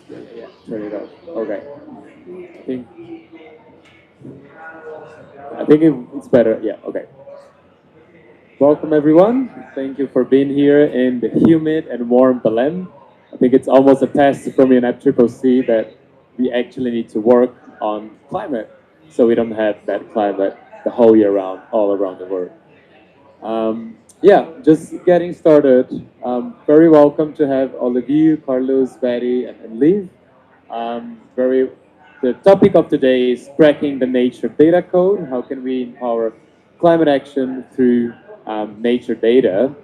Yeah, turn it off. Okay. I think it's better. Yeah. Okay. Welcome everyone. Thank you for being here in the humid and warm Belém. I think it's almost a test from UNFCCC that we actually need to work on climate, so we don't have bad climate the whole year round, all around the world. Yeah, just getting started. Very welcome to have all of you, Carlos, Betty, and Liv. Very. The topic of today is cracking the nature data code. How can we empower climate action through nature data?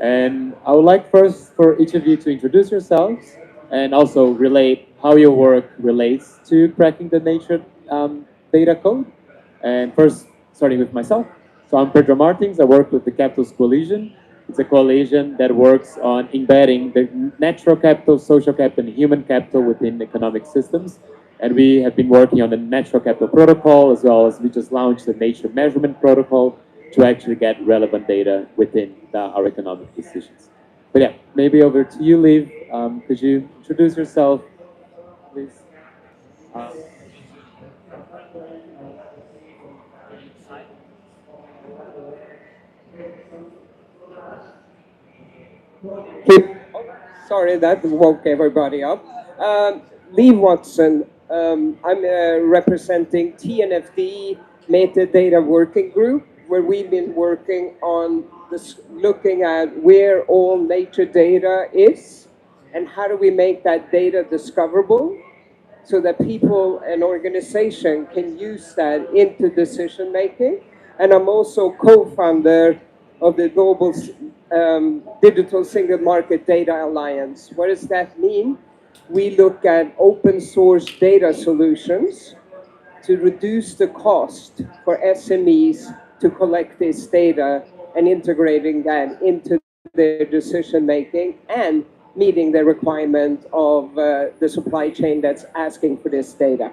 And I would like first for each of you to introduce yourselves and also relate how your work relates to cracking the nature data code. And first, starting with myself. So I'm Pedro Martins. I work with the Capitals Coalition. It's a coalition that works on embedding the natural capital, social capital, and human capital within economic systems. And we have been working on the natural capital protocol as well as we just launched the nature measurement protocol to actually get relevant data within our economic decisions. But yeah, maybe over to you, Liv. Could you introduce yourself, please? Um, Keep, sorry, that woke everybody up. Lee Watson, I'm representing TNFD Metadata Working Group, where we've been working on this, looking at where all nature data is and how do we make that data discoverable so that people and organization can use that into decision making. And I'm also co-founder of the Global Digital Single Market Data Alliance. What does that mean? We look at open source data solutions to reduce the cost for SMEs to collect this data and integrating that into their decision making and meeting the requirement of the supply chain that's asking for this data.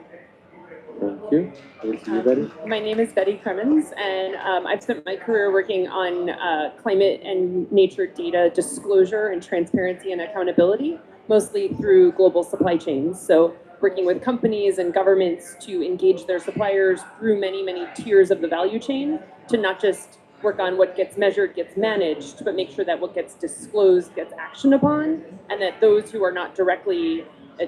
Thank you. Over to you, Betty. My name is Betty Cremens, and I've spent my career working on climate and nature data disclosure and transparency and accountability, mostly through global supply chains. So, working with companies and governments to engage their suppliers through many, many tiers of the value chain to not just work on what gets measured gets managed, but make sure that what gets disclosed gets actioned upon, and that those who are not directly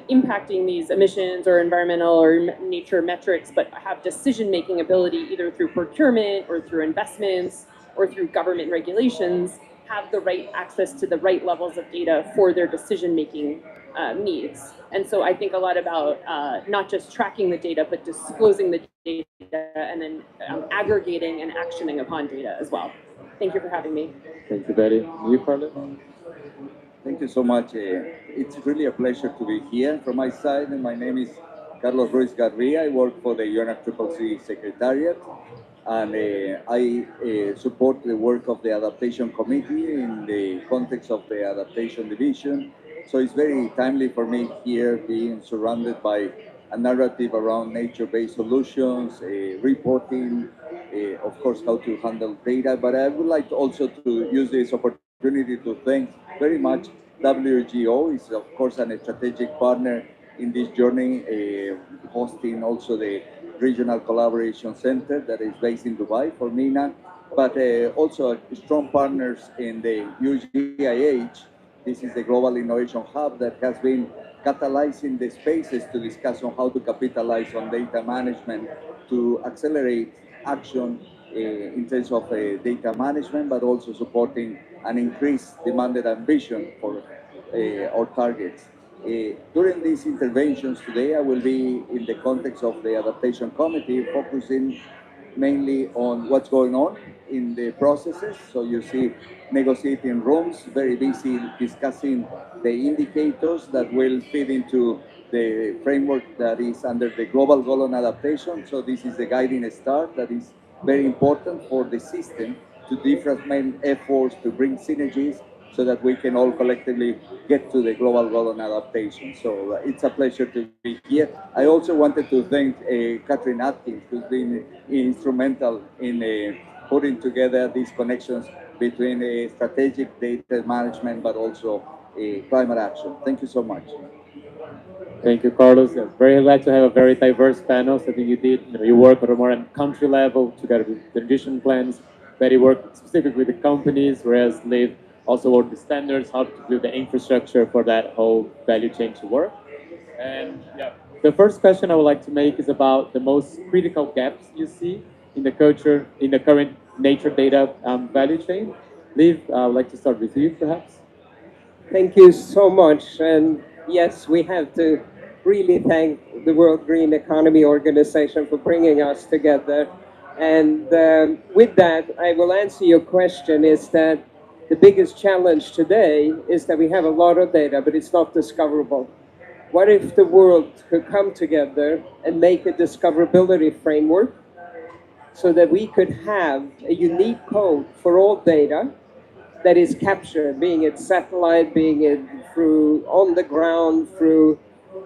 impacting these emissions or environmental or nature metrics, but have decision-making ability either through procurement or through investments or through government regulations, have the right access to the right levels of data for their decision-making needs. And so I think a lot about not just tracking the data, but disclosing the data and then aggregating and actioning upon data as well. Thank you for having me. Thank you, Betty. You, Carlos? Thank you so much. It's really a pleasure to be here. From my side, and my name is Carlos Ruiz Garria. I work for the UNFCCC Secretariat, and I support the work of the Adaptation Committee in the context of the Adaptation Division. So it's very timely for me here being surrounded by a narrative around nature-based solutions, reporting, of course, how to handle data. But I would like also to use this opportunity to thank very much WGO. Is of course a strategic partner in this journey, hosting also the Regional Collaboration Center that is based in Dubai for MENA, but also strong partners in the UGIH. This is the Global Innovation Hub that has been catalyzing the spaces to discuss on how to capitalize on data management to accelerate action in terms of data management, but also supporting an increased demanded ambition for our targets. During these interventions today, I will be in the context of the Adaptation Committee, focusing mainly on what's going on in the processes. So you see negotiating rooms, very busy discussing the indicators that will fit into the framework that is under the global goal on adaptation. So this is the guiding star that is very important for the system to different efforts to bring synergies so that we can all collectively get to the global goal on adaptation. So it's a pleasure to be here. I also wanted to thank Catherine Atkins, who's been instrumental in putting together these connections between strategic data management, but also climate action. Thank you so much. Thank you, Carlos. Yeah, very glad to have a very diverse panel. So I think you work on a more on country level together with transition plans. Betty worked specifically with the companies, whereas Liv also worked with standards, how to build the infrastructure for that whole value chain to work. And yeah, the first question I would like to make is about the most critical gaps you see in the culture, in the current nature data value chain. Liv, I would like to start with you, perhaps. Thank you so much. And yes, we have to really thank the World Green Economy Organization for bringing us together. And with that, I will answer your question is that the biggest challenge today is that we have a lot of data, but it's not discoverable. What if the world could come together and make a discoverability framework so that we could have a unique code for all data that is captured, being it satellite, being it through on the ground, through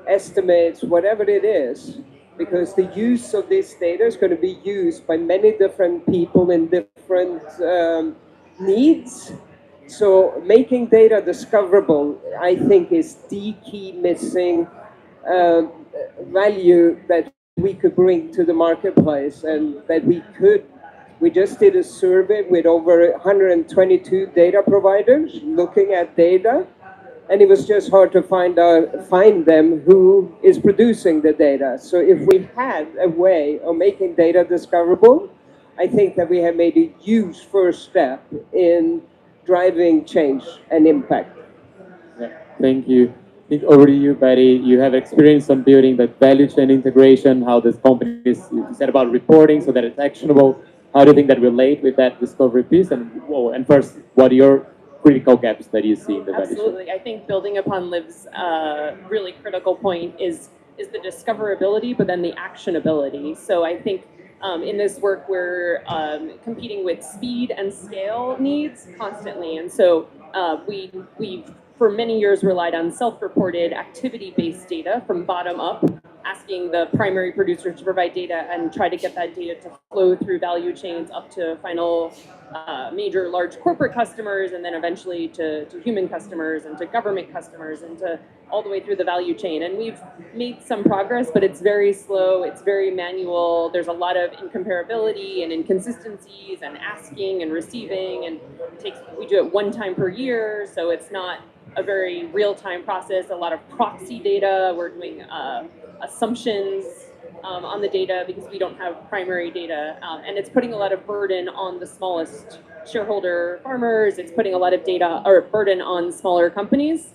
estimates, whatever it is, because the use of this data is going to be used by many different people in different needs. So making data discoverable, I think, is the key missing uh, value that we could bring to the marketplace, and that we just did a survey with over 122 data providers looking at data, and it was just hard to find them who is producing the data. So if we had a way of making data discoverable, I think that we have made a huge first step in driving change and impact. Yeah, thank you. I think over to you, Betty. You have experience on building that value chain integration, how this companies, you said about reporting so that it's actionable. How do you think that relate with that discovery piece? And whoa, and first, what are your critical gaps that you see in the value chain? Absolutely. I think building upon Liv's really critical point is the discoverability, but then the actionability. So I think in this work we're competing with speed and scale needs constantly, and so we've for many years relied on self-reported activity-based data from bottom up, asking the primary producers to provide data and try to get that data to flow through value chains up to final major large corporate customers, and then eventually to human customers and to government customers and to all the way through the value chain. And we've made some progress, but it's very slow, it's very manual. There's a lot of incomparability and inconsistencies and asking and receiving, and we do it one time per year, so it's not a very real-time process. A lot of proxy data. We're doing assumptions on the data because we don't have primary data, and it's putting a lot of burden on the smallest shareholder farmers. It's putting a lot of data or burden on smaller companies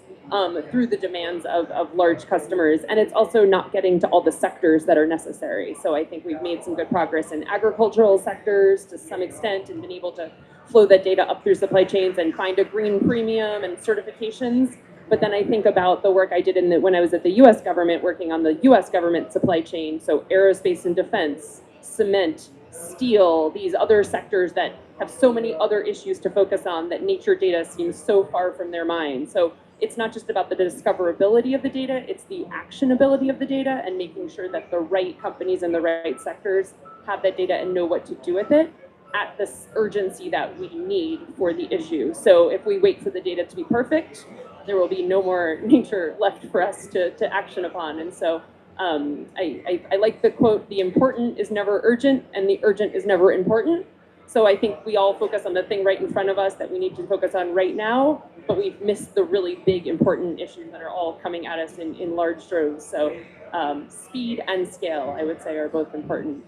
through the demands of large customers, and it's also not getting to all the sectors that are necessary. So I think we've made some good progress in agricultural sectors to some extent and been able to flow that data up through supply chains and find a green premium and certifications. But then I think about the work I did when I was at the US government, working on the US government supply chain, so aerospace and defense, cement, steel, these other sectors that have so many other issues to focus on that nature data seems so far from their mind. So it's not just about the discoverability of the data, it's the actionability of the data and making sure that the right companies in the right sectors have that data and know what to do with it at this urgency that we need for the issue. So if we wait for the data to be perfect, there will be no more nature left for us to action upon. And so I like the quote, the important is never urgent and the urgent is never important. So I think we all focus on the thing right in front of us that we need to focus on right now, but we've missed the really big important issues that are all coming at us in large droves. So speed and scale, I would say, are both important.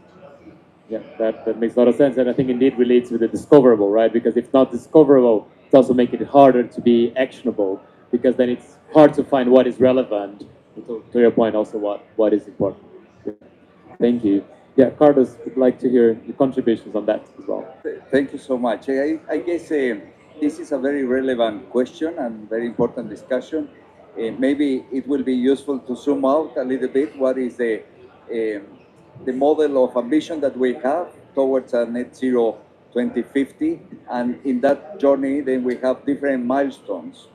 Yeah, that makes a lot of sense, and I think indeed relates with the discoverable, right? Because if not discoverable, it's also making it harder to be actionable, because then it's hard to find what is relevant. To your point, also what is important. Yeah. Thank you. Yeah, Carlos, would like to hear your contributions on that as well. Thank you so much. I guess this is a very relevant question and very important discussion. Maybe it will be useful to zoom out a little bit. What is the model of ambition that we have towards a net zero 2050? And in that journey, then we have different milestones,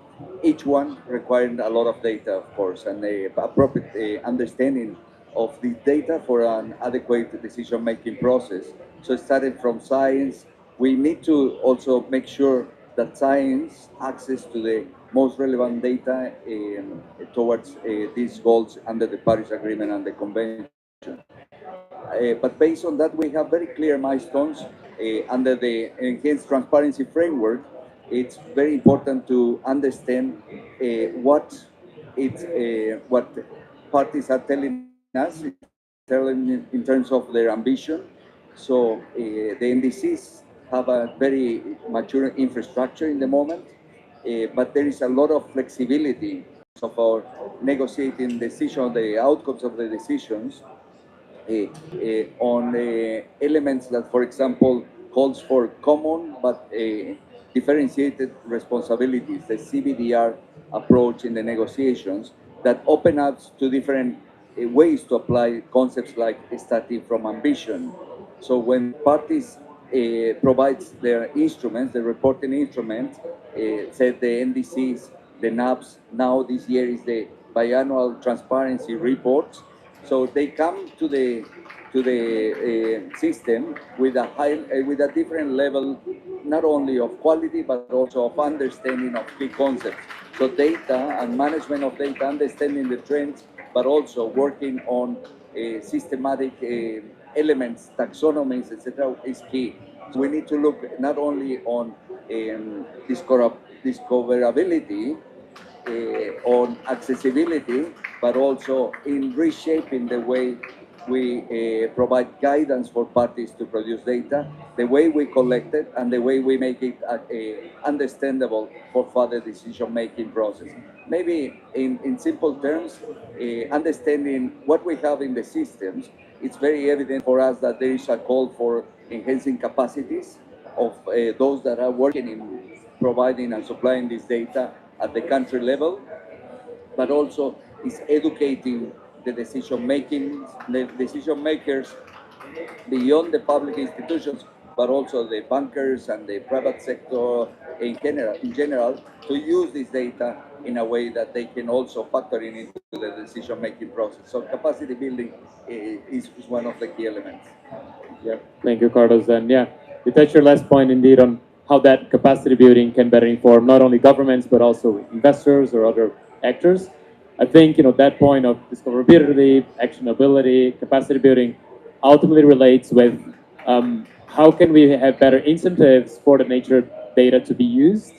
each one requiring a lot of data, of course, and a appropriate understanding of the data for an adequate decision-making process. So starting from science, we need to also make sure that science access to the most relevant data towards these goals under the Paris Agreement and the Convention. But based on that, we have very clear milestones under the enhanced transparency framework. It's very important to understand what parties are telling us, telling in terms of their ambition. So the NDCs have a very mature infrastructure in the moment, but there is a lot of flexibility of our negotiating decision, the outcomes of the decisions on elements that, for example, calls for common but differentiated responsibilities, the CBDR approach in the negotiations that open up to different ways to apply concepts like starting from ambition. So when parties provides their instruments, the reporting instruments, said the NDCs, the NAPs, now this year is the biannual transparency reports. So they come to the system with a different level, not only of quality but also of understanding of key concepts. So data and management of data, understanding the trends, but also working on systematic elements, taxonomies, etc., is key. So we need to look not only on discoverability, on accessibility, but also in reshaping the way we provide guidance for parties to produce data, the way we collect it, and the way we make it understandable for further decision-making process. Maybe in simple terms, understanding what we have in the systems, it's very evident for us that there is a call for enhancing capacities of those that are working in providing and supplying this data at the country level, but also is educating the decision makers beyond the public institutions, but also the bankers and the private sector in general, to use this data in a way that they can also factor in into the decision-making process. So capacity building is one of the key elements. Yeah, thank you, Carlos. And yeah, you touched your last point indeed on how that capacity building can better inform not only governments but also investors or other actors. I think that point of discoverability, actionability, capacity building ultimately relates with how can we have better incentives for the nature data to be used.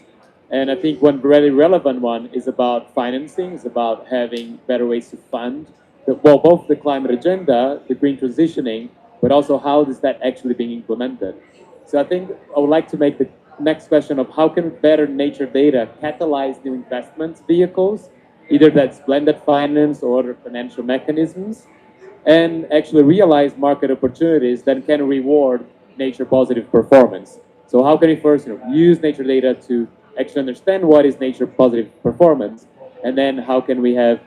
And I think one really relevant one is about financing, is about having better ways to fund both the climate agenda, the green transitioning, but also how is that actually being implemented. So I think I would like to make the next question of how can better nature data catalyze new investment vehicles, either that's blended finance or other financial mechanisms, and actually realize market opportunities that can reward nature positive performance. So how can we first use nature data to actually understand what is nature positive performance, and then how can we have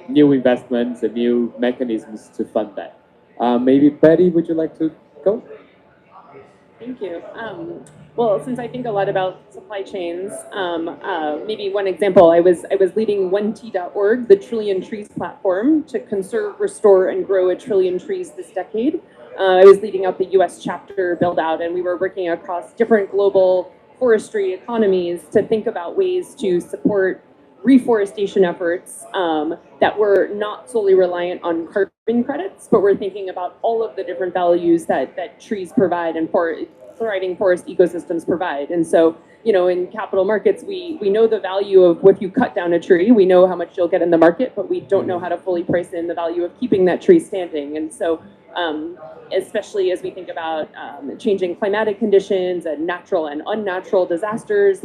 new investments and new mechanisms to fund that. Maybe Patty, would you like to go? Thank you. Well, since I think a lot about supply chains, maybe one example, I was leading 1T.org, the Trillion Trees platform, to conserve, restore, and grow 1 trillion trees this decade. I was leading out the U.S. chapter build out, and we were working across different global forestry economies to think about ways to support reforestation efforts that were not solely reliant on carbon credits, but we're thinking about all of the different values that trees provide and thriving forest ecosystems provide. And so, in capital markets, we know the value of if you cut down a tree, we know how much you'll get in the market, but we don't know how to fully price in the value of keeping that tree standing. And so, especially as we think about changing climatic conditions and natural and unnatural disasters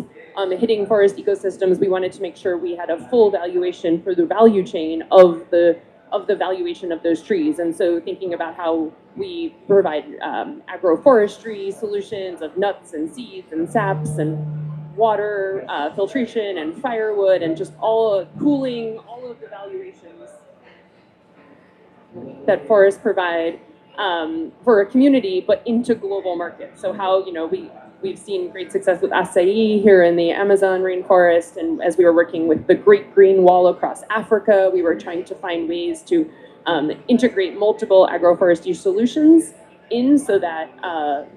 hitting forest ecosystems, we wanted to make sure we had a full valuation for the value chain of the valuation of those trees. And so thinking about how we provide agroforestry solutions of nuts and seeds and saps and water filtration and firewood and just cooling, all of the valuations that forests provide for a community, but into global markets. So how, we've seen great success with acai here in the Amazon rainforest, and as we were working with the Great Green Wall across Africa, we were trying to find ways to integrate multiple agroforestry solutions in so that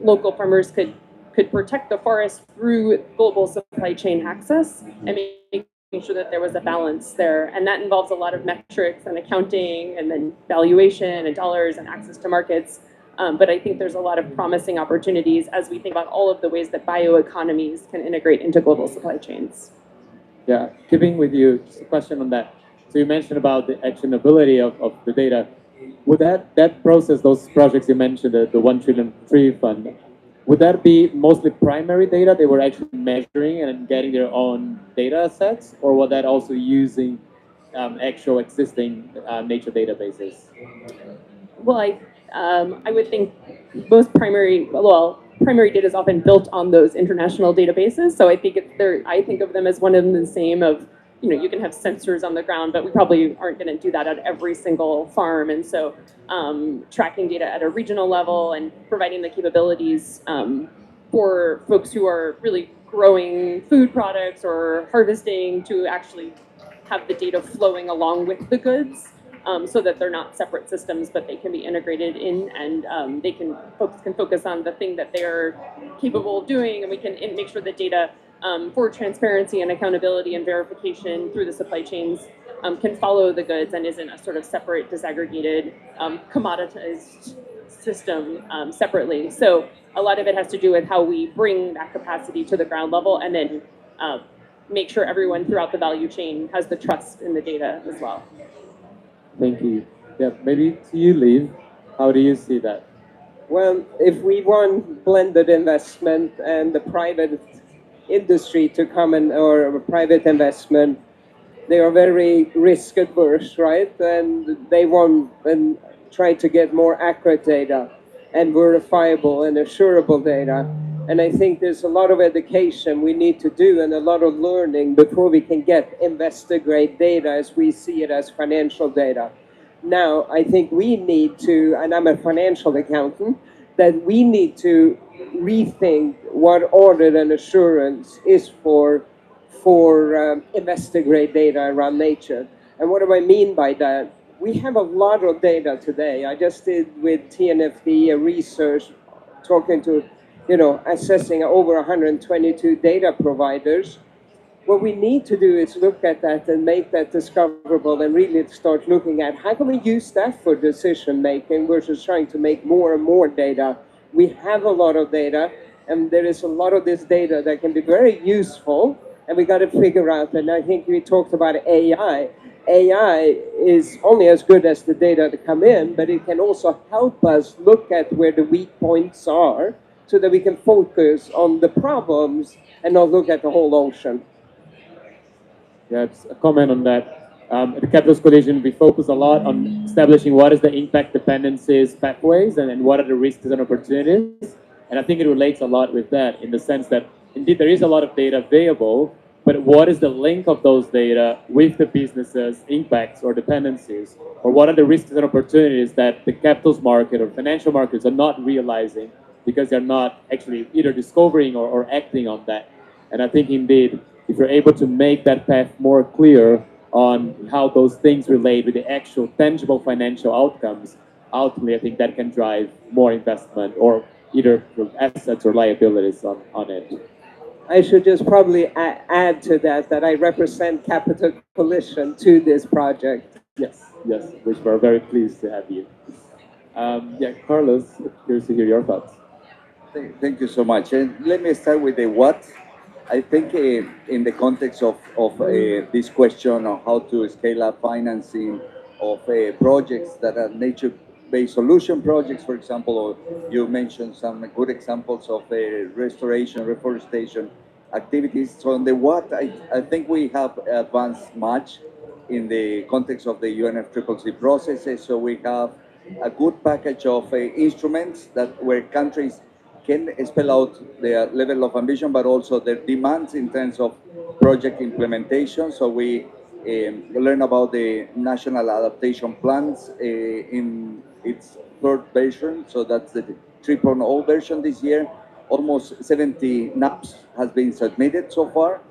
local farmers could could protect the forest through global supply chain access and making sure that there was a balance there. And that involves a lot of metrics and accounting and then valuation and dollars and access to markets. But I think there's a lot of promising opportunities as we think about all of the ways that bioeconomies can integrate into global supply chains. Yeah, keeping with you, just a question on that. So you mentioned about the actionability of the data. Would that process, those projects you mentioned, the 1 trillion tree fund, would that be mostly primary data they were actually measuring and getting their own data sets, or was that also using actual existing nature databases? Well, I would think most primary data is often built on those international databases. So I think I think of them as one and the same. Of you can have sensors on the ground, but we probably aren't going to do that at every single farm. And so tracking data at a regional level and providing the capabilities for folks who are really growing food products or harvesting to actually have the data flowing along with the goods. So that they're not separate systems, but they can be integrated in, and folks can focus on the thing that they're capable of doing, and we can make sure that data for transparency and accountability and verification through the supply chains can follow the goods and isn't a sort of separate, disaggregated, commoditized system separately. So a lot of it has to do with how we bring that capacity to the ground level, and then make sure everyone throughout the value chain has the trust in the data as well. Thank you. Yeah, maybe to you, Liv. How do you see that? Well, if we want blended investment and the private industry to come in, or private investment, they are very risk adverse, right? And they want and try to get more accurate data and verifiable and assurable data. And I think there's a lot of education we need to do and a lot of learning before we can get investor grade data as we see it as financial data. Now, I think we need to, and I'm a financial accountant, that we need to rethink what audit and assurance is for investor grade data around nature. And what do I mean by that? We have a lot of data today. I just did with TNFD a research talking to, assessing over 122 data providers. What we need to do is look at that and make that discoverable and really start looking at how can we use that for decision making versus trying to make more and more data. We have a lot of data, and there is a lot of this data that can be very useful, and we got to figure out, and I think we talked about AI. AI is only as good as the data that come in, but it can also help us look at where the weak points are so that we can focus on the problems and not look at the whole ocean. Yeah, it's a comment on that. At the Capitals Coalition, we focus a lot on establishing what is the impact dependencies pathways and what are the risks and opportunities. And I think it relates a lot with that in the sense that indeed there is a lot of data available, but what is the link of those data with the business's impacts or dependencies? Or what are the risks and opportunities that the capitals market or financial markets are not realizing because they're not actually either discovering or acting on that? And I think indeed, if you're able to make that path more clear on how those things relate with the actual tangible financial outcomes, ultimately I think that can drive more investment or either assets or liabilities on it. I should just probably add to that I represent Capital Coalition to this project. Yes, which we're very pleased to have you. Yeah, Carlos, curious to hear your thoughts. Thank you so much. And let me start with the what. I think in the context of this question on how to scale up financing of projects that are nature-based solution projects, for example, or you mentioned some good examples of restoration, reforestation activities. So on the what, I think we have advanced much in the context of the UNFCCC processes. So we have a good package of instruments where countries can spell out their level of ambition, but also their demands in terms of project implementation. So we learn about the national adaptation plans in its third version. So that's the 3.0 version this year. Almost 70 NAPs has been submitted so far.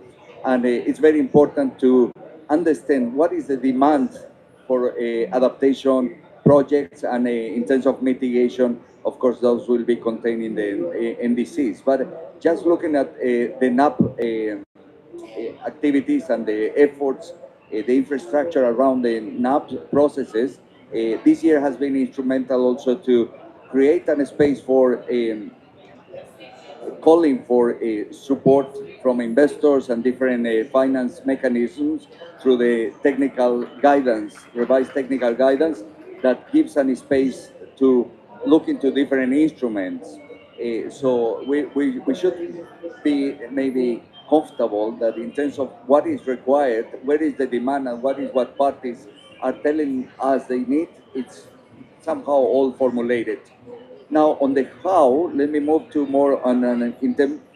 And it's very important to understand what is the demand for adaptation projects, and in terms of mitigation, of course, those will be contained in the NDCs. But just looking at the NAP activities and the efforts, the infrastructure around the NAP processes, this year has been instrumental also to create a space for calling for support from investors and different finance mechanisms through the technical guidance, revised technical guidance that gives an space to look into different instruments. So we should be maybe comfortable that in terms of what is required, where is the demand, and what parties are telling us they need, it's somehow all formulated. Now, on the how, let me move to more on an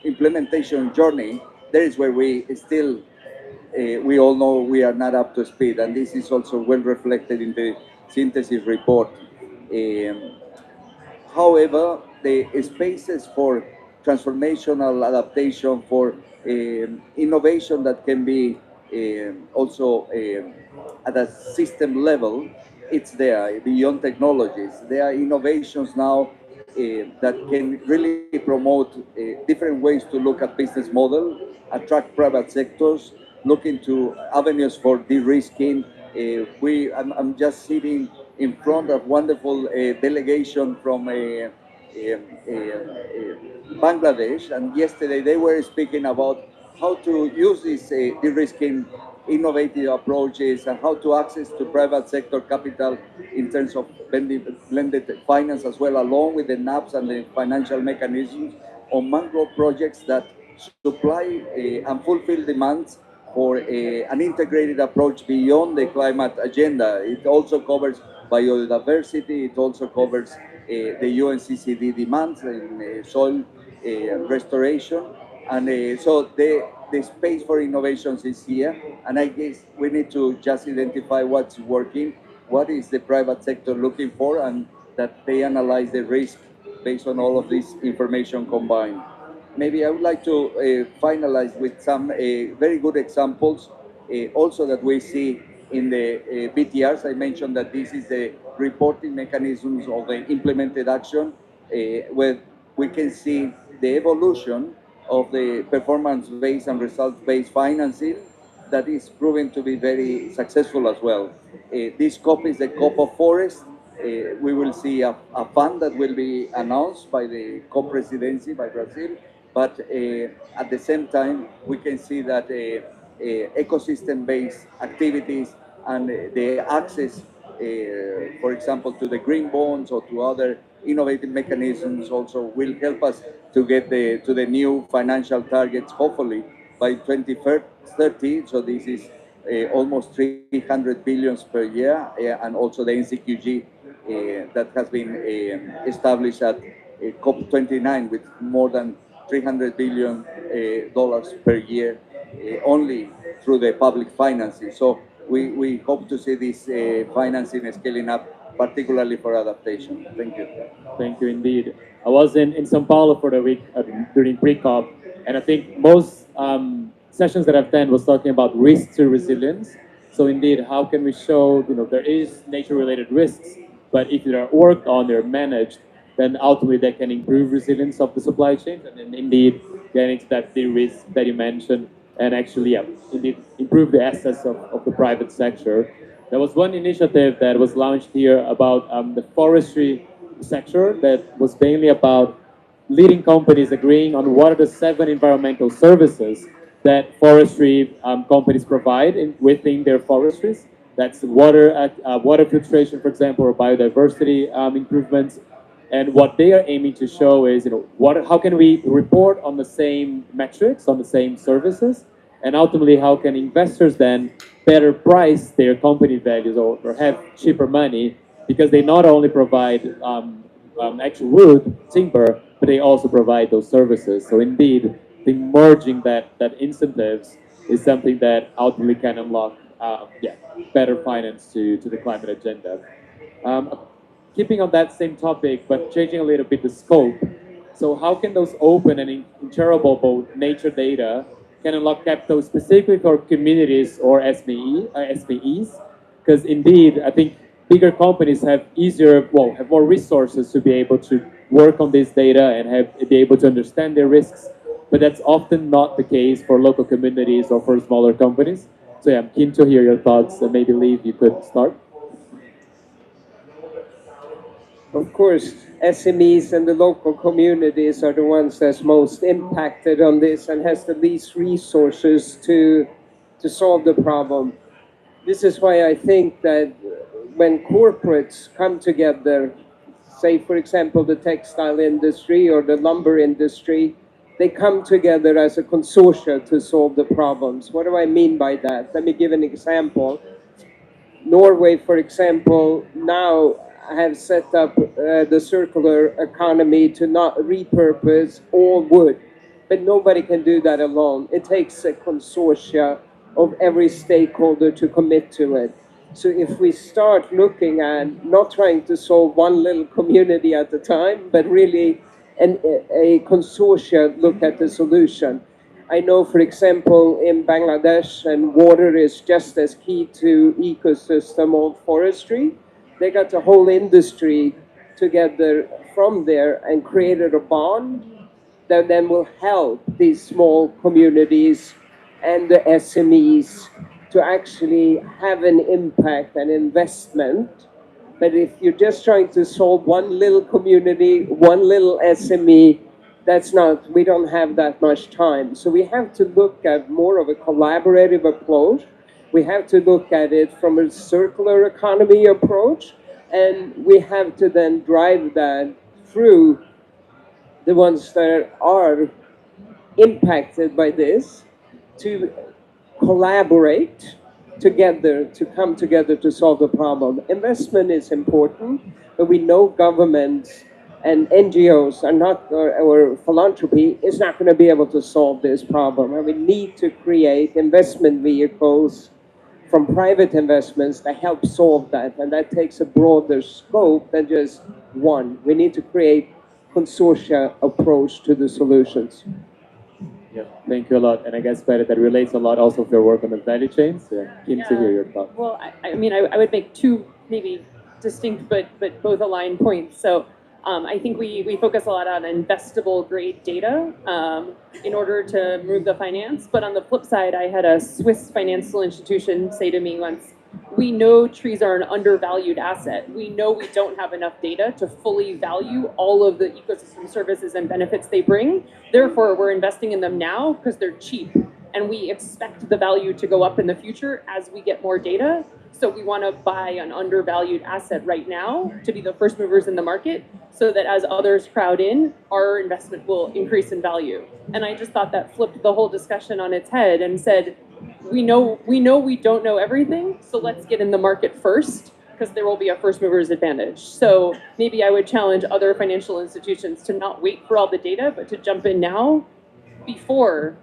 implementation journey. There is where we still, we all know we are not up to speed, and this is also well reflected in the synthesis report. Um, However, the spaces for transformational adaptation, for innovation that can be also at a system level, it's there beyond technologies. There are innovations now that can really promote different ways to look at business model, attract private sectors, look into avenues for de-risking. I'm just sitting in front of wonderful delegation from Bangladesh, and yesterday they were speaking about how to use these de-risking innovative approaches and how to access to private sector capital in terms of blended finance as well, along with the NAPs and the financial mechanisms on mangrove projects that supply and fulfill demands for an integrated approach beyond the climate agenda. It also covers biodiversity, it also covers the UNCCD demands in soil restoration. And so the space for innovations is here. And I guess we need to just identify what's working, what is the private sector looking for, and that they analyze the risk based on all of this information combined. Maybe I would like to finalize with some very good examples also that we see in the BTRs. I mentioned that this is the reporting mechanisms of the implemented action where we can see the evolution of the performance-based and results-based financing that is proven to be very successful as well. This COP is the COP of Forest. We will see a fund that will be announced by the co-presidency by Brazil, but at the same time, we can see that ecosystem-based activities and the access, for example, to the green bonds or to other innovative mechanisms also will help us to get to the new financial targets, hopefully by 2030. So this is almost 300 billions per year, and also the NCQG that has been established at COP29 with more than 300 billion dollars per year only through the public financing. So we hope to see this financing scaling up, particularly for adaptation. Thank you. Thank you indeed. I was in Sao Paulo for the week during pre-COP, and I think most sessions that I've attended was talking about risk to resilience. So indeed, how can we show, there is nature-related risks, but if they are worked on, they're managed, then ultimately they can improve resilience of the supply chain, and then indeed get into that de-risk that you mentioned, and actually, yeah, indeed improve the assets of the private sector. There was one initiative that was launched here about the forestry sector that was mainly about leading companies agreeing on what are the 7 environmental services that forestry companies provide within their forestries. That's water filtration, for example, or biodiversity improvements. And what they are aiming to show is, how can we report on the same metrics, on the same services, and ultimately how can investors then better price their company values or have cheaper money because they not only provide actual wood, timber, but they also provide those services. So indeed, the merging that incentives is something that ultimately can unlock better finance to the climate agenda. Um, Keeping on that same topic, but changing a little bit the scope. So how can those open and interrogable nature data can unlock capital specifically for communities or SMEs? Because indeed, I think bigger companies have more resources to be able to work on this data and be able to understand their risks. but that's often not the case for local communities or for smaller companies. So yeah, I'm keen to hear your thoughts, and maybe Liv, you could start. Of course, SMEs and the local communities are the ones that's most impacted on this and has the least resources to solve the problem. This is why I think that when corporates come together, say for example the textile industry or the lumber industry, they come together as a consortia to solve the problems. What do I mean by that? Let me give an example. Norway, for example, now have set up the circular economy to not repurpose all wood. But nobody can do that alone. It takes a consortia of every stakeholder to commit to it. So if we start looking at not trying to solve one little community at a time, but really a consortia look at the solution. I know, for example, in Bangladesh, and water is just as key to ecosystem of forestry. They got the whole industry together from there and created a bond that then will help these small communities and the SMEs to actually have an impact and investment. But if you're just trying to solve one little community, one little SME, that's not, we don't have that much time. So we have to look at more of a collaborative approach. We have to look at it from a circular economy approach, and we have to then drive that through the ones that are impacted by this to collaborate together, to come together to solve the problem. Investment is important, but we know governments and NGOs are not, or philanthropy is not going to be able to solve this problem. And we need to create investment vehicles from private investments that help solve that. And that takes a broader scope than just one. We need to create consortia approach to the solutions. Yeah, thank you a lot. And I guess, Better, that relates a lot also to your work on the value chains. So yeah, keen to hear your thoughts. Well, I mean, I would make two maybe distinct but both aligned points. So I think we focus a lot on investable grade data in order to move the finance. But on the flip side, I had a Swiss financial institution say to me once, we know trees are an undervalued asset. We know we don't have enough data to fully value all of the ecosystem services and benefits they bring. Therefore, we're investing in them now because they're cheap. And we expect the value to go up in the future as we get more data. So we want to buy an undervalued asset right now to be the first movers in the market so that as others crowd in, our investment will increase in value. And I just thought that flipped the whole discussion on its head and said, we know we don't know everything, so let's get in the market first because there will be a first mover's advantage. So maybe I would challenge other financial institutions to not wait for all the data, but to jump in now before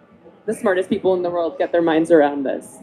the smartest people in the world get their minds around this.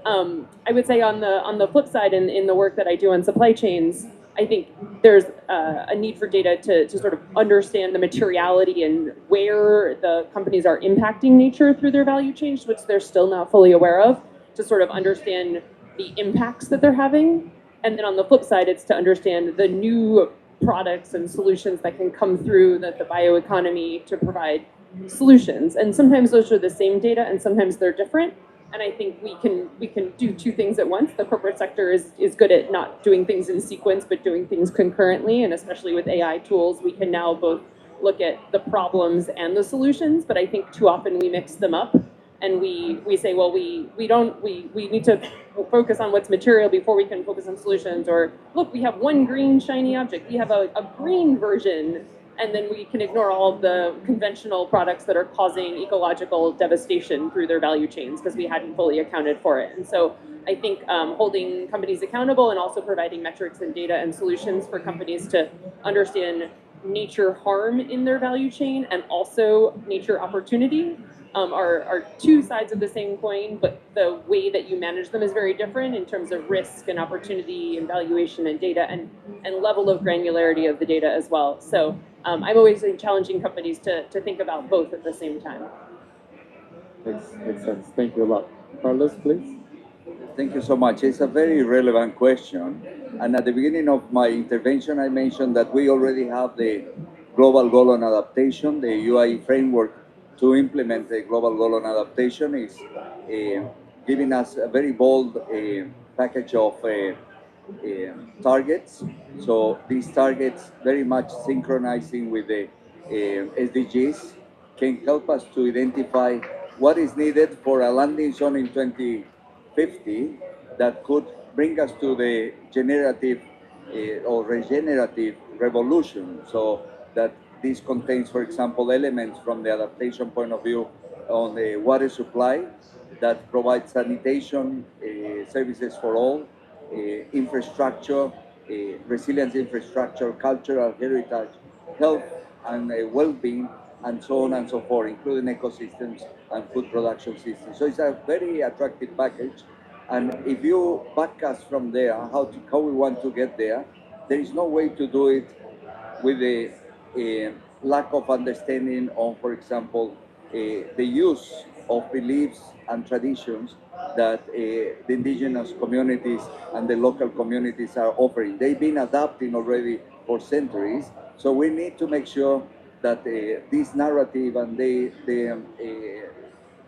I would say on the flip side, in the work that I do on supply chains, I think there's a need for data to sort of understand the materiality and where the companies are impacting nature through their value chains, which they're still not fully aware of, to sort of understand the impacts that they're having. And then on the flip side, it's to understand the new products and solutions that can come through the bioeconomy to provide solutions. And sometimes those are the same data and sometimes they're different. And I think we can do two things at once. The corporate sector is good at not doing things in sequence, but doing things concurrently. And especially with AI tools, we can now both look at the problems and the solutions. But I think too often we mix them up, and we say, well, we need to focus on what's material before we can focus on solutions. Or look, we have one green shiny object. We have a green version. And then we can ignore all of the conventional products that are causing ecological devastation through their value chains because we hadn't fully accounted for it. And so I think holding companies accountable and also providing metrics and data and solutions for companies to understand nature harm in their value chain and also nature opportunity are two sides of the same coin, but the way that you manage them is very different in terms of risk and opportunity and valuation and data and level of granularity of the data as well. So I'm always challenging companies to think about both at the same time. Makes sense. Thank you a lot. Carlos, please. Thank you so much. It's a very relevant question. And at the beginning of my intervention, I mentioned that we already have the Global Goal on Adaptation, the UI framework to implement the global goal on adaptation is giving us a very bold package of targets. So these targets, very much synchronizing with the SDGs, can help us to identify what is needed for a landing zone in 2050 that could bring us to the generative or regenerative revolution. So that this contains, for example, elements from the adaptation point of view on the water supply that provides sanitation services for all, infrastructure, resilience infrastructure, cultural heritage, health and well-being, and so on and so forth, including ecosystems and food production systems. So it's a very attractive package. And if you backcast from there how we want to get there, there is no way to do it with a lack of understanding of, for example, the use of beliefs and traditions that the indigenous communities and the local communities are offering. They've been adapting already for centuries, so we need to make sure that this narrative and the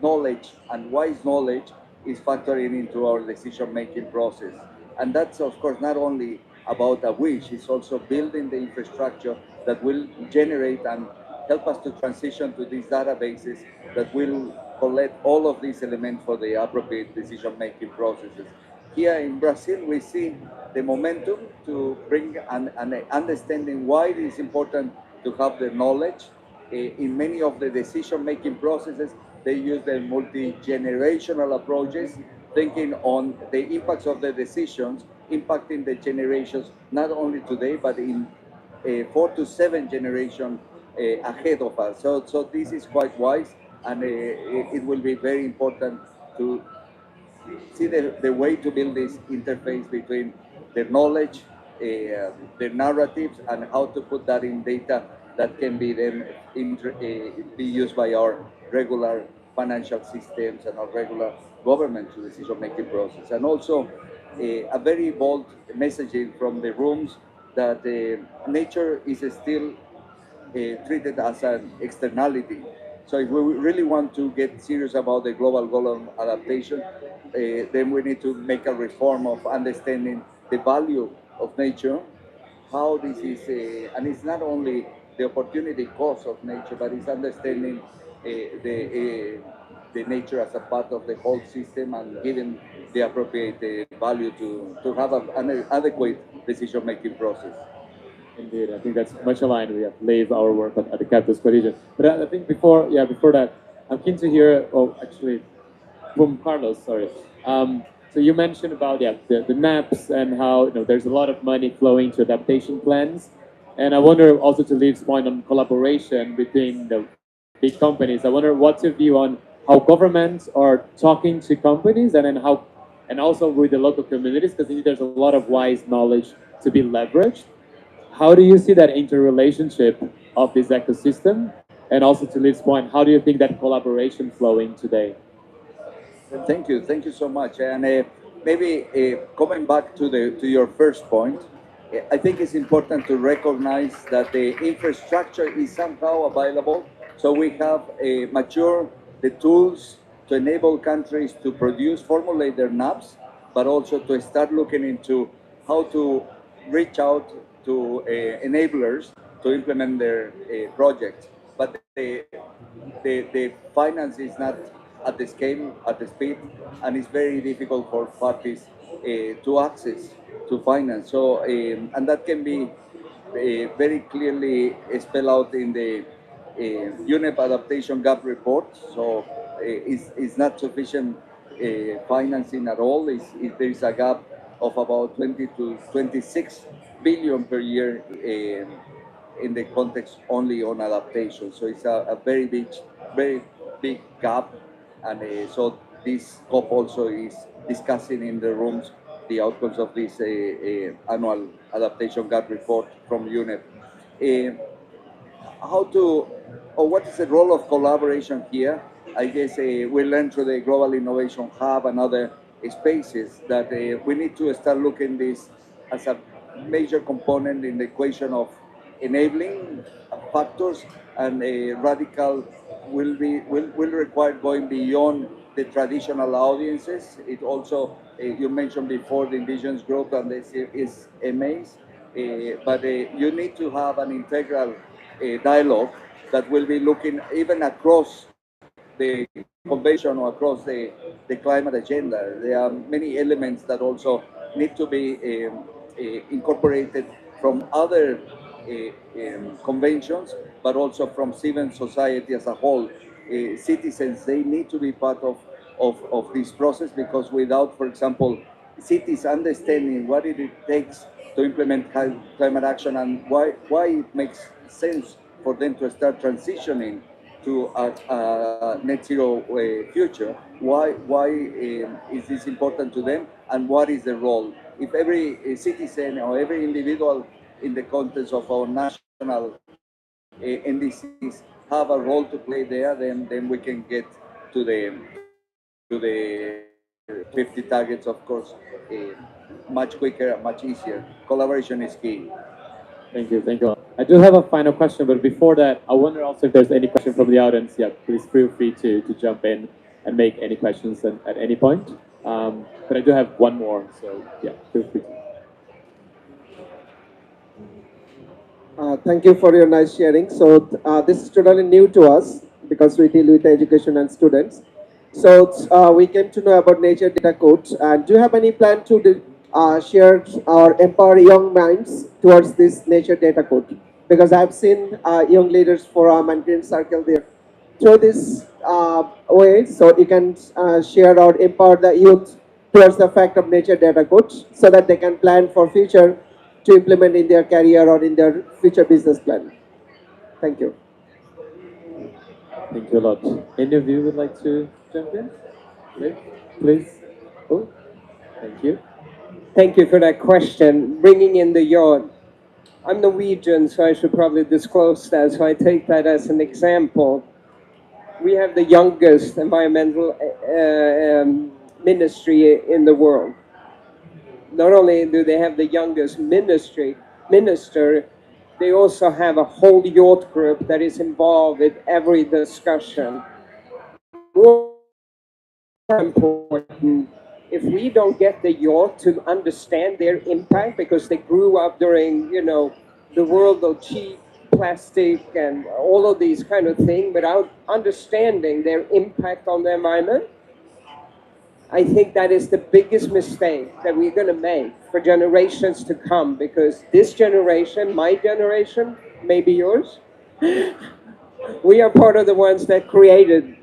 knowledge and wise knowledge is factoring into our decision-making process. And that's, of course, not only about a wish, it's also building the infrastructure that will generate and help us to transition to these databases that will collect all of these elements for the appropriate decision-making processes. Here in Brazil, we see the momentum to bring an understanding why it is important to have the knowledge. In many of the decision-making processes, they use the multi-generational approaches, thinking on the impacts of the decisions impacting the generations, not only today, but in 4 to 7 generations ahead of us. So this is quite wise, and it will be very important to see the way to build this interface between the knowledge, the narratives, and how to put that in data that can be then be used by our regular financial systems and our regular government decision-making process. And also a very bold messaging from the rooms that nature is still treated as an externality. So if we really want to get serious about the global goal of adaptation, then we need to make a reform of understanding the value of nature, how this is, and it's not only the opportunity cost of nature, but it's understanding the nature as a part of the whole system and giving the appropriate value to have an adequate decision-making process. Indeed, I think that's much aligned. We have Leif, our work at the Campus Coalition. But I think before that, I'm keen to hear, actually, from Carlos, sorry. So you mentioned about the NAPs and how there's a lot of money flowing to adaptation plans. And I wonder also to Leif's point on collaboration between the big companies. I wonder what's your view on how governments are talking to companies and then how, and also with the local communities, because there's a lot of wise knowledge to be leveraged. How do you see that interrelationship of this ecosystem? And also to Leif's point, how do you think that collaboration flowing today? Thank you so much. And maybe coming back to your first point, I think it's important to recognize that the infrastructure is somehow available. So we have mature the tools to enable countries to formulate their NAPs, but also to start looking into how to reach out to enablers to implement their projects. But the finance is not at the scale, at the speed, and it's very difficult for parties to access to finance. So, and that can be very clearly spelled out in the UNEP adaptation gap report. So, it's not sufficient financing at all. There is a gap of about 20 to 26 billion per year in the context only on adaptation. So it's a very big gap, and so this COP also is discussing in the rooms the outcomes of this annual adaptation gap report from UNEP. What is the role of collaboration here? I guess we learned through the Global Innovation Hub and other spaces that we need to start looking this as a major component in the equation of enabling factors, and a radical will require going beyond the traditional audiences. It also, you mentioned before, the indigenous group and the SMAs, but you need to have an integral dialogue that will be looking even across the convention or across the climate agenda. There are many elements that also need to be incorporated from other conventions, but also from civil society as a whole. Citizens, they need to be part of this process, because without, for example, cities understanding what it takes to implement climate action and why it makes sense for them to start transitioning to a net zero future. Why is this important to them, and what is the role? If every citizen or every individual in the context of our national NDCs have a role to play there, then we can get to the 50 targets, of course, much quicker, much easier. Collaboration is key. Thank you, thank you. I do have a final question, but before that, I wonder also if there's any question from the audience. Yeah, please feel free to jump in and make any questions at any point. But I do have one more, so yeah, feel free to. Thank you for your nice sharing. So this is totally new to us because we deal with education and students. So we came to know about Nature Data Code. And do you have any plan to share or empower young minds towards this Nature Data Code? Because I've seen Young Leaders Forum and Green Circle there. Through this way, so you can share or empower the youth towards the fact of Nature Data Code, so that they can plan for future to implement in their career or in their future business plan. Thank you. Thank you a lot. Any of you would like to jump in? Please. Oh, thank you. Thank you for that question. Bringing in the yacht. I'm Norwegian, so I should probably disclose that. So I take that as an example. We have the youngest environmental ministry in the world. Not only do they have the youngest minister, they also have a whole youth group that is involved with every discussion. More important, if we don't get the youth to understand their impact, because they grew up during, the world of cheap plastic and all of these kind of things, without understanding their impact on the environment, I think that is the biggest mistake that we're going to make for generations to come, because this generation, my generation, maybe yours, we are part of the ones that created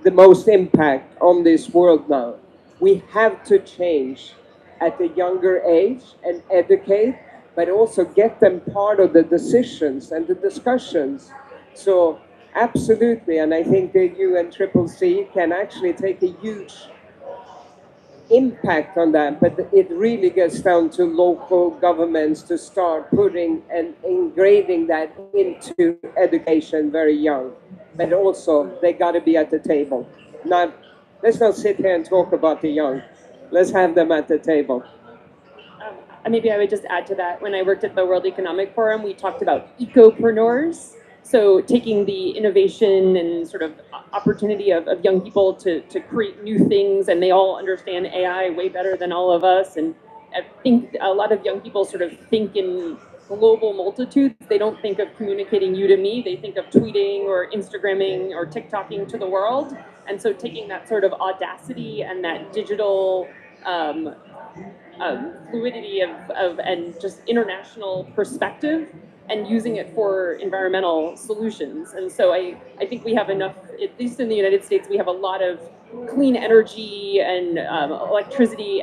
the most impact on this world now. We have to change at a younger age and educate, but also get them part of the decisions and the discussions. So absolutely, and I think that you and Triple C can actually take a huge impact on that, but it really gets down to local governments to start putting and ingraining that into education very young. But also, they got to be at the table. Let's not sit here and talk about the young. Let's have them at the table. Maybe I would just add to that. When I worked at the World Economic Forum, we talked about ecopreneurs. So taking the innovation and sort of opportunity of young people to create new things, and they all understand AI way better than all of us. And I think a lot of young people sort of think in global multitudes. They don't think of communicating you to me. They think of tweeting or Instagramming or TikToking to the world. And so taking that sort of audacity and that digital fluidity of and just international perspective, and using it for environmental solutions. And so I think we have enough, at least in the United States, we have a lot of clean energy and electricity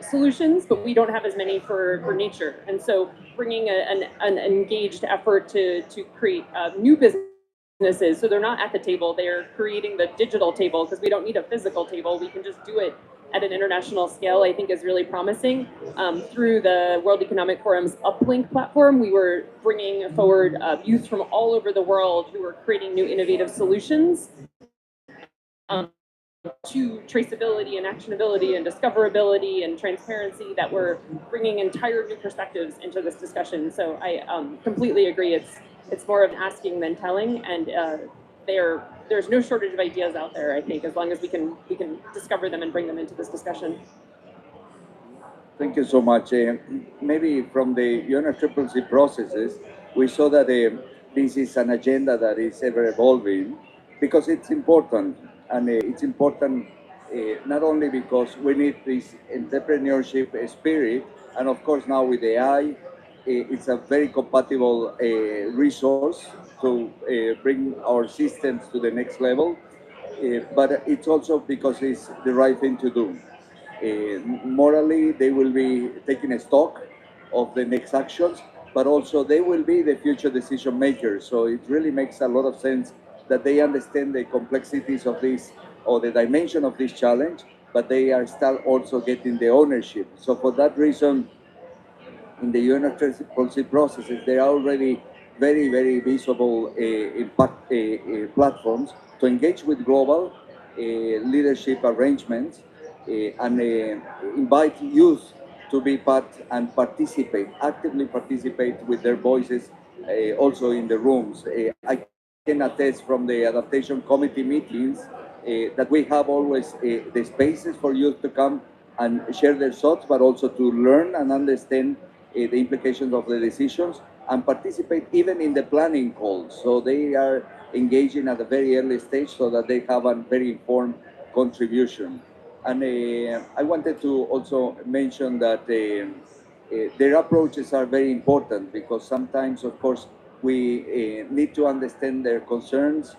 solutions, but we don't have as many for nature. And so bringing an engaged effort to create new businesses, so they're not at the table, they're creating the digital table, because we don't need a physical table, we can just do it at an international scale, I think is really promising. Through the World Economic Forum's Uplink platform, we were bringing forward youth from all over the world who were creating new innovative solutions. to traceability and actionability and discoverability and transparency that we're bringing entire new perspectives into this discussion. So I completely agree. It's more of asking than telling, and there's no shortage of ideas out there. I think as long as we can discover them and bring them into this discussion. Thank you so much. Maybe from the UNFCCC processes, we saw that this is an agenda that is ever evolving because it's important. And it's important not only because we need this entrepreneurship spirit, and of course now with AI, it's a very compatible resource to bring our systems to the next level. But it's also because it's the right thing to do. Morally, they will be taking a stock of the next actions, but also they will be the future decision makers. So it really makes a lot of sense that they understand the complexities of this or the dimension of this challenge, but they are still also getting the ownership. So for that reason, in the UNFCCC policy processes, there are already very, very visible impact platforms to engage with global leadership arrangements and invite youth to be part and participate, actively participate with their voices also in the rooms. I can attest from the adaptation committee meetings that we have always the spaces for youth to come and share their thoughts, but also to learn and understand the implications of the decisions and participate even in the planning calls. So they are engaging at a very early stage so that they have a very informed contribution. And I wanted to also mention that their approaches are very important because sometimes, of course, we need to understand their concerns,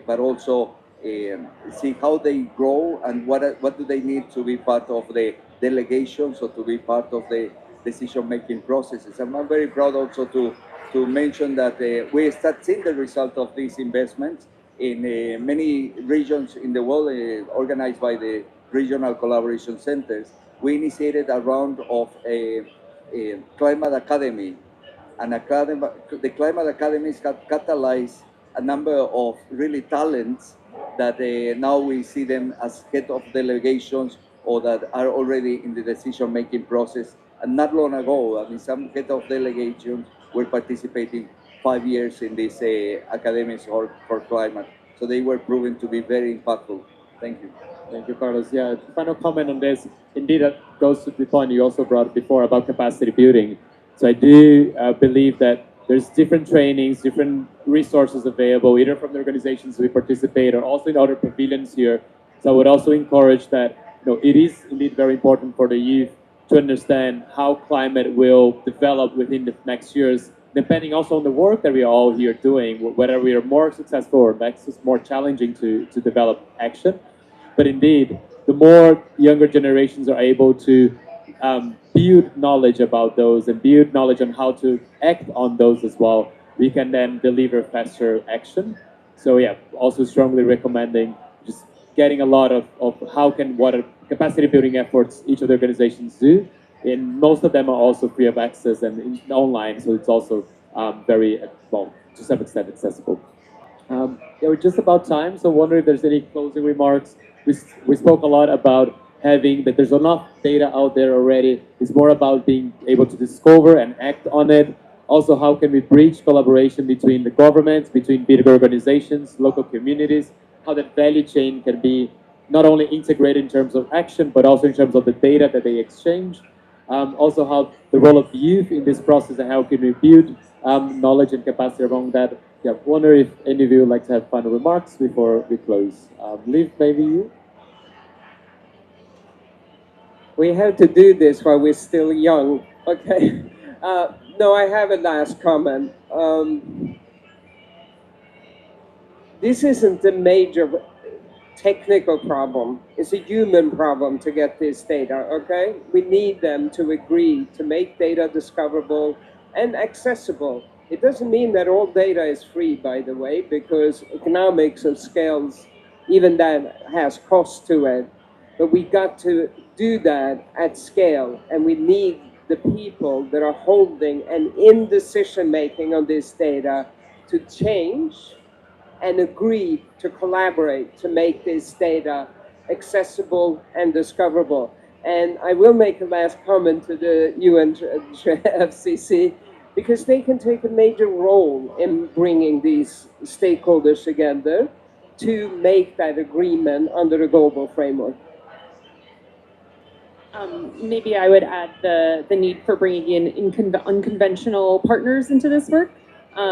but also see how they grow and what do they need to be part of the delegations or to be part of the decision-making processes. And I'm very proud also to mention that we start seeing the result of these investments in many regions in the world organized by the regional collaboration centers. We initiated a round of a climate academy, and the climate academies have catalyzed a number of really talents that now we see them as head of delegations or that are already in the decision-making process. And not long ago, I mean, some head of delegations were participating 5 years in this academies for climate. So they were proven to be very impactful. Thank you. Thank you, Carlos. Yeah, final comment on this. Indeed, that goes to the point you also brought before about capacity building. So I do believe that there's different trainings, different resources available, either from the organizations we participate or also in other pavilions here. So I would also encourage that it is indeed very important for the youth to understand how climate will develop within the next years, depending also on the work that we are all here doing, whether we are more successful or more challenging to develop action. But indeed, the more younger generations are able to build knowledge about those and build knowledge on how to act on those as well, we can then deliver faster action. So yeah, also strongly recommending just getting a lot of how can what capacity building efforts each of the organizations do. And most of them are also free of access and online, so it's also very, well, to some extent accessible. Yeah, we're just about time, so I wonder if there's any closing remarks. We spoke a lot about having that there's enough data out there already. It's more about being able to discover and act on it. Also, how can we bridge collaboration between the governments, between bigger organizations, local communities, how that value chain can be not only integrated in terms of action, but also in terms of the data that they exchange. Also, how the role of youth in this process and how can we build knowledge and capacity around that. Yeah, I wonder if any of you would like to have final remarks before we close. Liv, maybe you? We have to do this while we're still young. Okay. No, I have a last comment. This isn't a major technical problem. It's a human problem to get this data, okay? We need them to agree to make data discoverable and accessible. It doesn't mean that all data is free, by the way, because economics and scales, even that has cost to it. But we got to do that at scale, and we need the people that are holding and in decision making on this data to change and agree to collaborate to make this data accessible, and discoverable. And I will make a last comment to the UNFCCC because they can take a major role in bringing these stakeholders together to make that agreement under a global framework. Maybe I would add the need for bringing in unconventional partners into this work.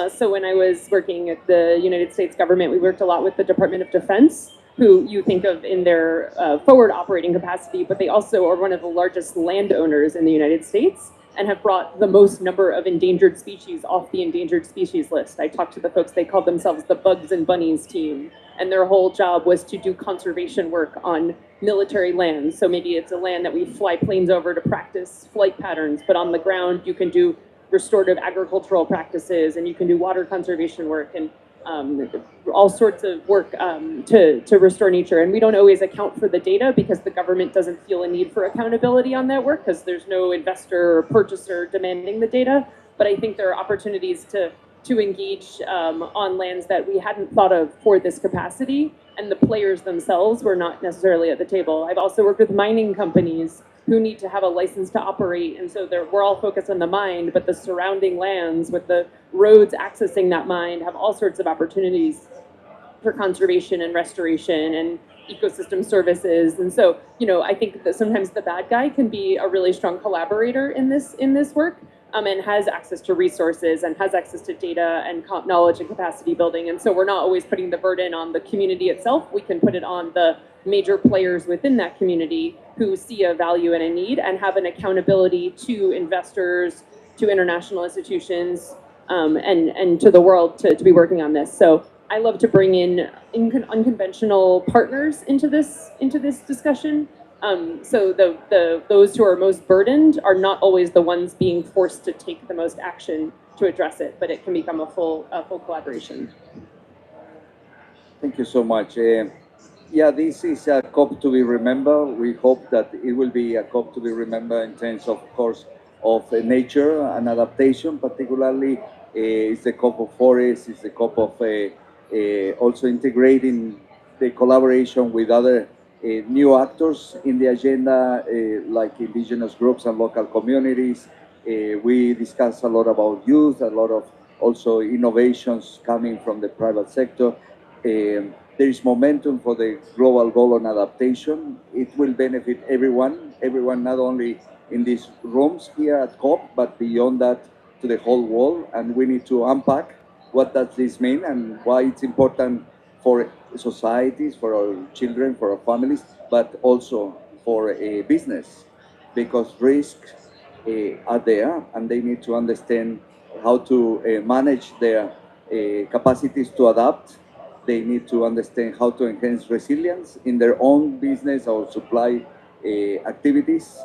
So when I was working at the United States government, we worked a lot with the Department of Defense, who you think of in their forward operating capacity, but they also are one of the largest landowners in the United States and have brought the most number of endangered species off the endangered species list. I talked to the folks, they called themselves the Bugs and Bunnies team, and their whole job was to do conservation work on military lands. So maybe it's a land that we fly planes over to practice flight patterns, but on the ground you can do restorative agricultural practices and you can do water conservation work and all sorts of work to restore nature. And we don't always account for the data because the government doesn't feel a need for accountability on that work because there's no investor or purchaser demanding the data. But I think there are opportunities to engage on lands that we hadn't thought of for this capacity, and the players themselves were not necessarily at the table. I've also worked with mining companies who need to have a license to operate, and so we're all focused on the mine, but the surrounding lands with the roads accessing that mine have all sorts of opportunities for conservation and restoration and ecosystem services. And so, I think that sometimes the bad guy can be a really strong collaborator in this work. And has access to resources and has access to data and knowledge and capacity building. And so we're not always putting the burden on the community itself. We can put it on the major players within that community who see a value and a need and have an accountability to investors, to international institutions, and to the world to be working on this. So I love to bring in unconventional partners into this discussion. So those who are most burdened are not always the ones being forced to take the most action to address it, but it can become a full collaboration. Thank you so much. Yeah, this is a COP to be remembered. We hope that it will be a COP to be remembered in terms, of course, of nature and adaptation. Particularly, it's the COP of forests. It's the COP of also integrating the collaboration with other new actors in the agenda, like indigenous groups and local communities. We discuss a lot about youth, a lot of also innovations coming from the private sector. There is momentum for the global goal on adaptation. It will benefit everyone not only in these rooms here at COP, but beyond that to the whole world. And we need to unpack what does this mean and why it's important for societies, for our children, for our families, but also for a business, because risks are there and they need to understand how to manage their capacities to adapt. They need to understand how to enhance resilience in their own business or supply activities,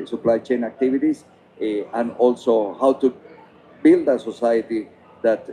supply chain activities, and also how to build a society that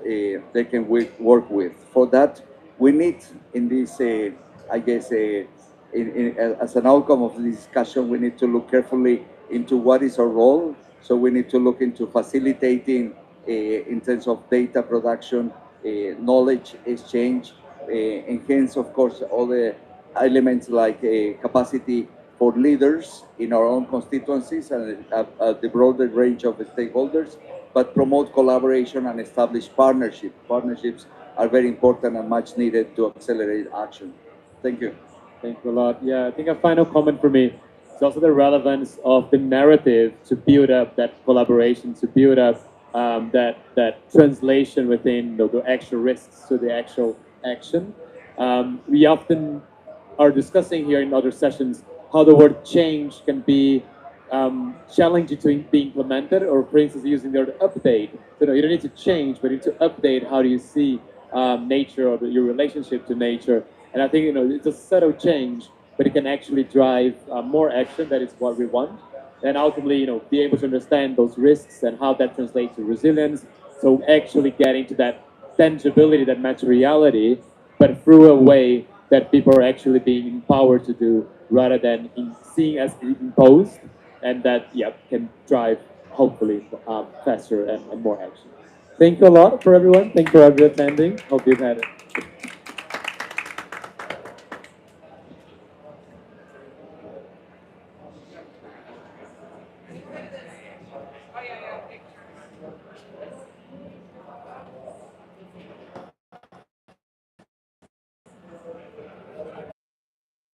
they can work with. For that, we need in this, I guess, as an outcome of the discussion, we need to look carefully into what is our role. So we need to look into facilitating in terms of data production, knowledge exchange, enhance, of course, all the elements like capacity for leaders in our own constituencies and the broader range of stakeholders, but promote collaboration and establish partnerships. Partnerships are very important and much needed to accelerate action. Thank you. Thank you a lot. Yeah, I think a final comment for me is also the relevance of the narrative to build up that collaboration, to build up that translation within the actual risks to the actual action. We often are discussing here in other sessions how the word change can be challenging to be implemented, or for instance, using the word update. So you don't need to change, but you need to update how do you see nature or your relationship to nature. And I think it's a subtle change, but it can actually drive more action. That is what we want, and ultimately, be able to understand those risks and how that translates to resilience. So actually getting to that tangibility, that materiality, but through a way that people are actually being empowered to do, rather than seeing as imposed, and that can drive hopefully faster and more action. Thank you a lot for everyone. Thank you for attending. Hope you've had it.